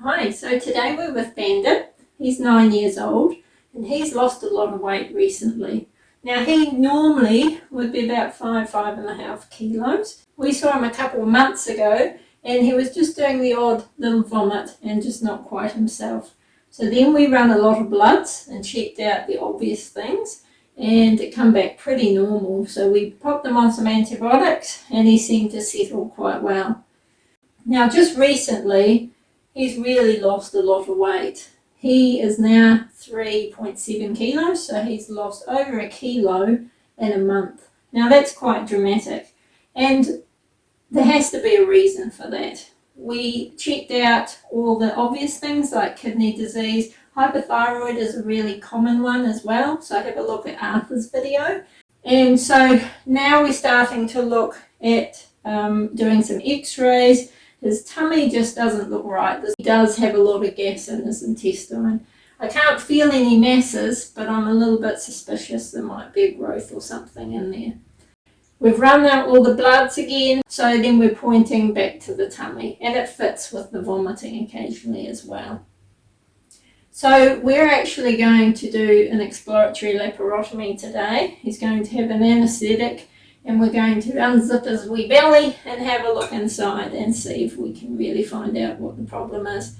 Hi, so today we're with Bandit. He's 9 years old and he's lost a lot of weight recently. Now he normally would be about 5.5 kilos. We saw him a couple of months ago and he was just doing the odd little vomit and just not quite himself. So then we ran a lot of bloods and checked out the obvious things and it come back pretty normal. So we popped him on some antibiotics and he seemed to settle quite well. Now just recently he's really lost a lot of weight. He is now 3.7 kilos, so he's lost over a kilo in a month. Now that's quite dramatic, and there has to be a reason for that. We checked out all the obvious things like kidney disease. Hypothyroid is a really common one as well, so have a look at Arthur's video. And so now we're starting to look at doing some x-rays. His tummy just doesn't look right. He does have a lot of gas in his intestine. I can't feel any masses, but I'm a little bit suspicious there might be a growth or something in there. We've run out all the bloods again, so then we're pointing back to the tummy, and it fits with the vomiting occasionally as well. So we're actually going to do an exploratory laparotomy today. He's going to have an anaesthetic, and we're going to unzip his wee belly and have a look inside and see if we can really find out what the problem is.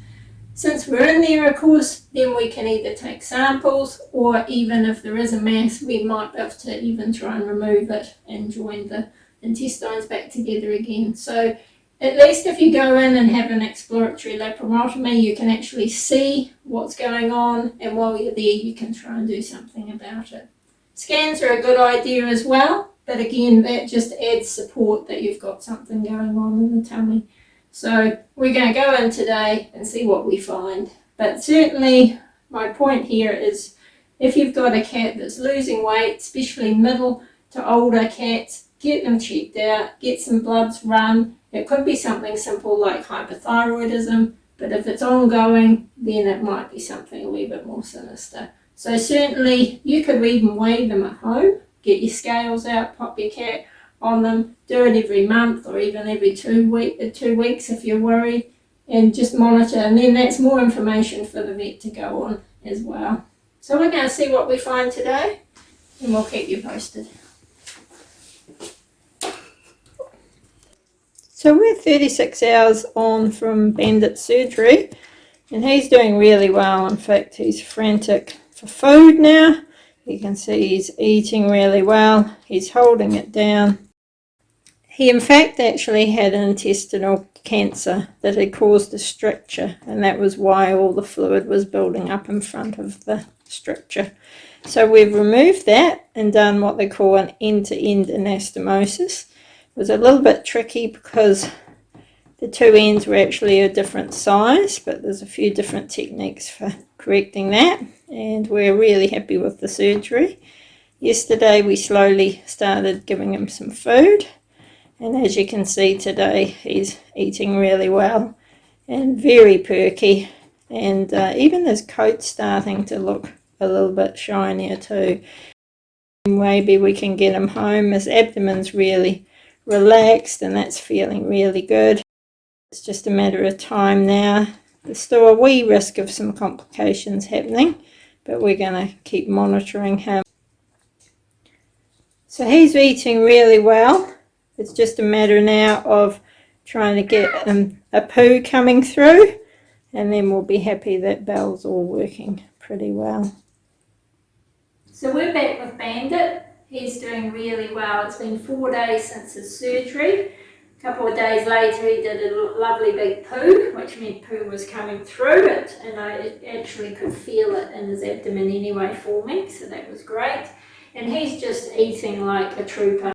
Since we're in there, of course, then we can either take samples, or even if there is a mass, we might have to even try and remove it and join the intestines back together again. So at least if you go in and have an exploratory laparotomy, you can actually see what's going on, and while you're there you can try and do something about it. Scans are a good idea as well. But again, that just adds support that you've got something going on in the tummy. So we're going to go in today and see what we find. But certainly my point here is if you've got a cat that's losing weight, especially middle to older cats, get them checked out, get some bloods run. It could be something simple like hypothyroidism, but if it's ongoing, then it might be something a wee bit more sinister. So certainly you could even weigh them at home. Get your scales out, pop your cat on them, do it every month or even every 2 weeks if you're worried, and just monitor, and then that's more information for the vet to go on as well. So we're going to see what we find today and we'll keep you posted. So we're 36 hours on from Bandit's surgery and he's doing really well. In fact, he's frantic for food now. You can see he's eating really well. He's holding it down. He in fact actually had an intestinal cancer that had caused a stricture, and that was why all the fluid was building up in front of the stricture. So we've removed that and done what they call an end-to-end anastomosis. It was a little bit tricky because the two ends were actually a different size, but there's a few different techniques for correcting that, and we're really happy with the surgery. Yesterday we slowly started giving him some food, and as you can see today he's eating really well and very perky, and even his coat's starting to look a little bit shinier too. Maybe we can get him home. His abdomen's really relaxed and that's feeling really good. It's just a matter of time now. There's still a wee risk of some complications happening, but we're going to keep monitoring him. So he's eating really well. It's just a matter now of trying to get a poo coming through, and then we'll be happy that bowel's all working pretty well. So we're back with Bandit. He's doing really well. It's been 4 days since his surgery. A couple of days later he did a lovely big poo, which meant poo was coming through it, and I actually could feel it in his abdomen anyway forming, so that was great. And he's just eating like a trooper.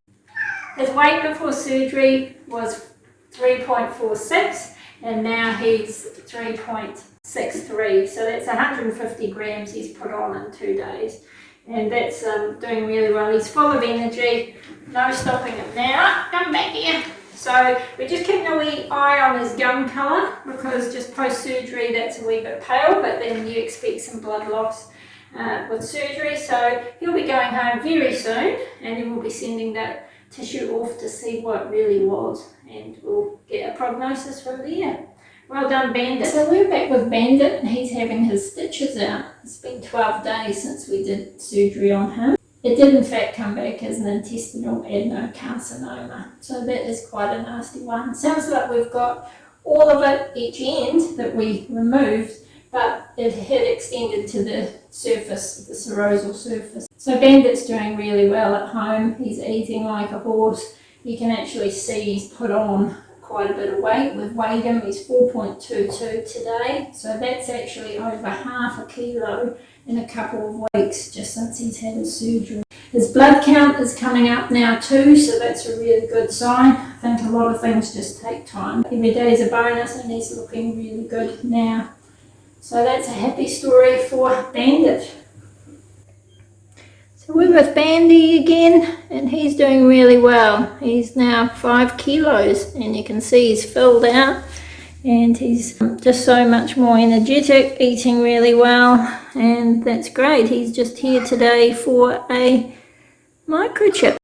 His weight before surgery was 3.46 and now he's 3.63, so that's 150 grams he's put on in 2 days, and that's doing really well. He's full of energy, no stopping him now. Come back here. So we're just keeping a wee eye on his gum colour, because just post-surgery that's a wee bit pale, but then you expect some blood loss with surgery. So he'll be going home very soon, and then we'll be sending that tissue off to see what really was, and we'll get a prognosis from there. Well done, Bandit. So we're back with Bandit and he's having his stitches out. It's been 12 days since we did surgery on him. It did in fact come back as an intestinal adenocarcinoma. So that is quite a nasty one. Sounds like we've got all of it, each end that we removed, but it had extended to the surface, the serosal surface. So Bandit's doing really well at home. He's eating like a horse. You can actually see he's put on quite a bit of weight. We've weighed him, he's 4.22 today, so that's actually over half a kilo in a couple of weeks just since he's had his surgery. His blood count is coming up now too, so that's a really good sign. I think a lot of things just take time. Every day is a bonus and he's looking really good now. So that's a happy story for Bandit. So we're with Bandy again and he's doing really well. He's now 5 kilos and you can see he's filled out and he's just so much more energetic, eating really well, and that's great. He's just here today for a microchip.